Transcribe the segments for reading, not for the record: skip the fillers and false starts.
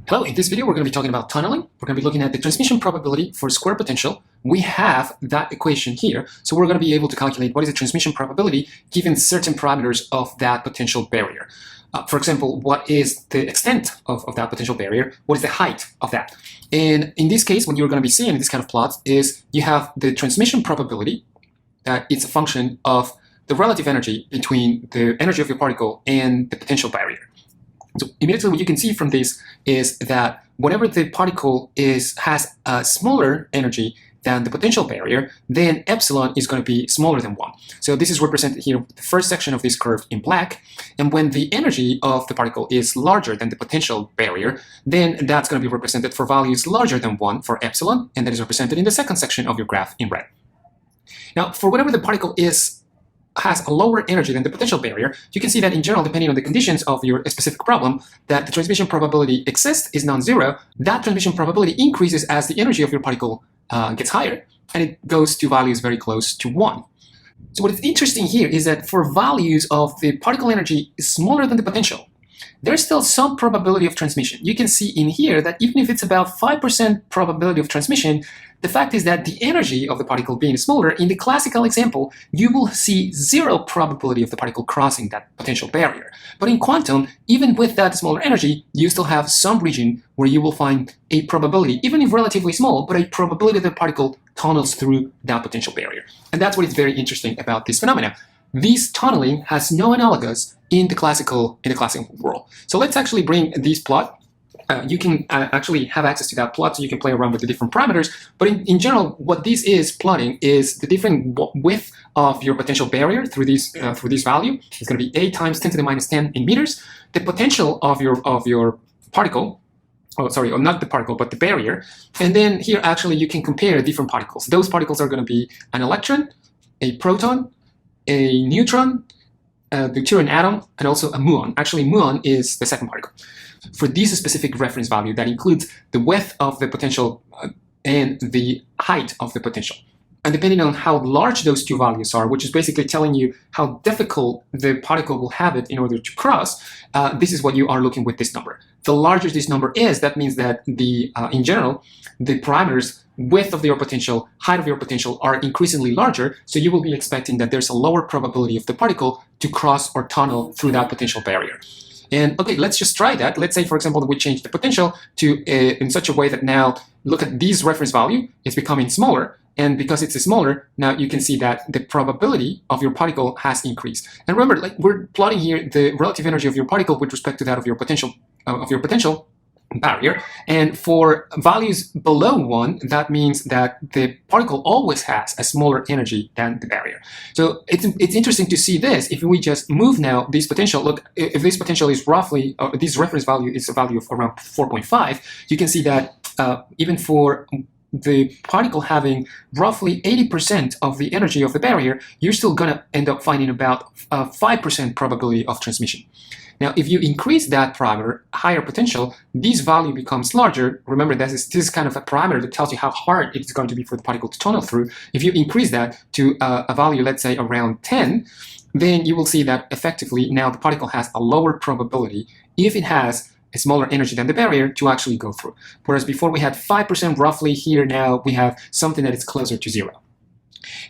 Hello, in this video we're going to be talking about tunneling. We're going to be looking at the transmission probability for square potential. We have that equation here, so we're going to be able to calculate what is the transmission probability given certain parameters of that potential barrier. For example, what is the extent of that potential barrier? What is the height of that? And in this case, what you're going to be seeing in this kind of plots is you have the transmission probability that it's a function of the relative energy between the energy of your particle and the potential barrier. So immediately what you can see from this is that whenever the particle has a smaller energy than the potential barrier, then epsilon is going to be smaller than 1. So this is represented here, the first section of this curve in black. And when the energy of the particle is larger than the potential barrier, then that's going to be represented for values larger than 1 for epsilon, and that is represented in the second section of your graph in red. Now, for whenever the particle has a lower energy than the potential barrier, you can see that in general, depending on the conditions of your specific problem, that the transmission probability exists is non-zero. That transmission probability increases as the energy of your particle gets higher, and it goes to values very close to 1. So what is interesting here is that for values of the particle energy smaller than the potential, there's still some probability of transmission. You can see in here that even if it's about 5% probability of transmission, the fact is that the energy of the particle being smaller, in the classical example, you will see 0 probability of the particle crossing that potential barrier. But in quantum, even with that smaller energy, you still have some region where you will find a probability, even if relatively small, but a probability that the particle tunnels through that potential barrier. And that's what is very interesting about this phenomena. This tunneling has no analogous in the classical world. So let's actually bring this plot. You can actually have access to that plot, so you can play around with the different parameters. But in general, what this is plotting is the different width of your potential barrier through this value. It's going to be 8 times 10 to the minus 10 in meters. The potential of your particle. Oh, sorry, or not the particle, but the barrier. And then here, actually, you can compare different particles. Those particles are going to be an electron, a proton, a neutron, the deuterium atom, and also a muon. Actually, muon is the second particle. For this specific reference value, that includes the width of the potential and the height of the potential. And depending on how large those two values are, which is basically telling you how difficult the particle will have it in order to cross, this is what you are looking with this number. The larger this number is, that means that in general, the parameters, width of your potential, height of your potential are increasingly larger, so you will be expecting that there's a lower probability of the particle to cross or tunnel through that potential barrier. And okay, let's just try that. Let's say, for example, that we change the potential to in such a way that now, look at this reference value, it's becoming smaller. And because it's smaller, now you can see that the probability of your particle has increased. And remember, like, we're plotting here the relative energy of your particle with respect to that of your potential barrier. And for values below 1, that means that the particle always has a smaller energy than the barrier. So it's interesting to see this. If we just move now this potential, look, if this potential is roughly, this reference value is a value of around 4.5, you can see that even for the particle having roughly 80% of the energy of the barrier, you're still going to end up finding about 5% probability of transmission. Now, if you increase that parameter, higher potential, this value becomes larger. Remember, this is kind of a parameter that tells you how hard it's going to be for the particle to tunnel through. If you increase that to a value, let's say around 10, then you will see that effectively now the particle has a lower probability if it has a smaller energy than the barrier to actually go through. Whereas before we had 5% roughly, here now we have something that is closer to 0.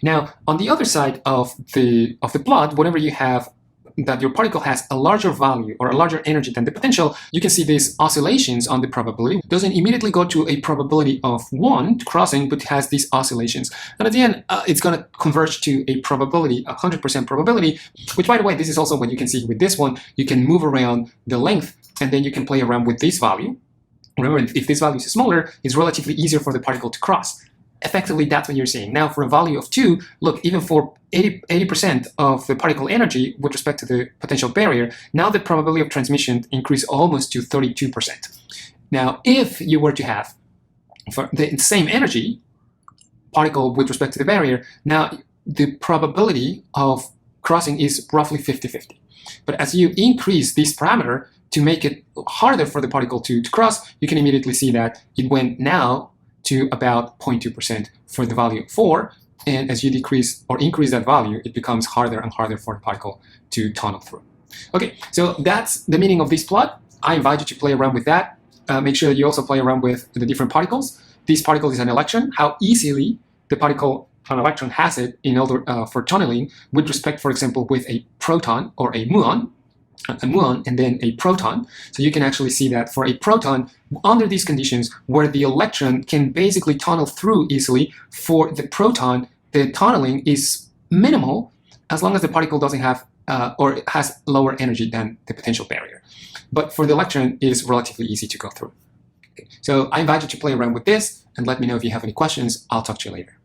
Now, on the other side of the plot, whenever you have that your particle has a larger value or a larger energy than the potential, you can see these oscillations on the probability. It doesn't immediately go to a probability of 1 crossing, but has these oscillations. And at the end, it's going to converge to a probability, 100% probability, which, by the way, this is also what you can see with this one. You can move around the length, and then you can play around with this value. Remember, if this value is smaller, it's relatively easier for the particle to cross. Effectively, that's what you're seeing. Now, for a value of 2, look, even for 80% of the particle energy with respect to the potential barrier, now the probability of transmission increased almost to 32%. Now, if you were to have for the same energy particle with respect to the barrier, now the probability of crossing is roughly 50-50. But as you increase this parameter to make it harder for the particle to cross, you can immediately see that it went now to about 0.2% for the value of 4. And as you decrease or increase that value, it becomes harder and harder for the particle to tunnel through. Okay, so that's the meaning of this plot. I invite you to play around with that. make sure that you also play around with the different particles. This particle is an electron, how easily the particle, an electron, has it in order for tunneling with respect, for example, with a proton or a muon, and then a proton. So you can actually see that for a proton, under these conditions where the electron can basically tunnel through easily, for the proton, the tunneling is minimal as long as the particle doesn't have or has lower energy than the potential barrier. But for the electron, it is relatively easy to go through. Okay. So I invite you to play around with this and let me know if you have any questions. I'll talk to you later.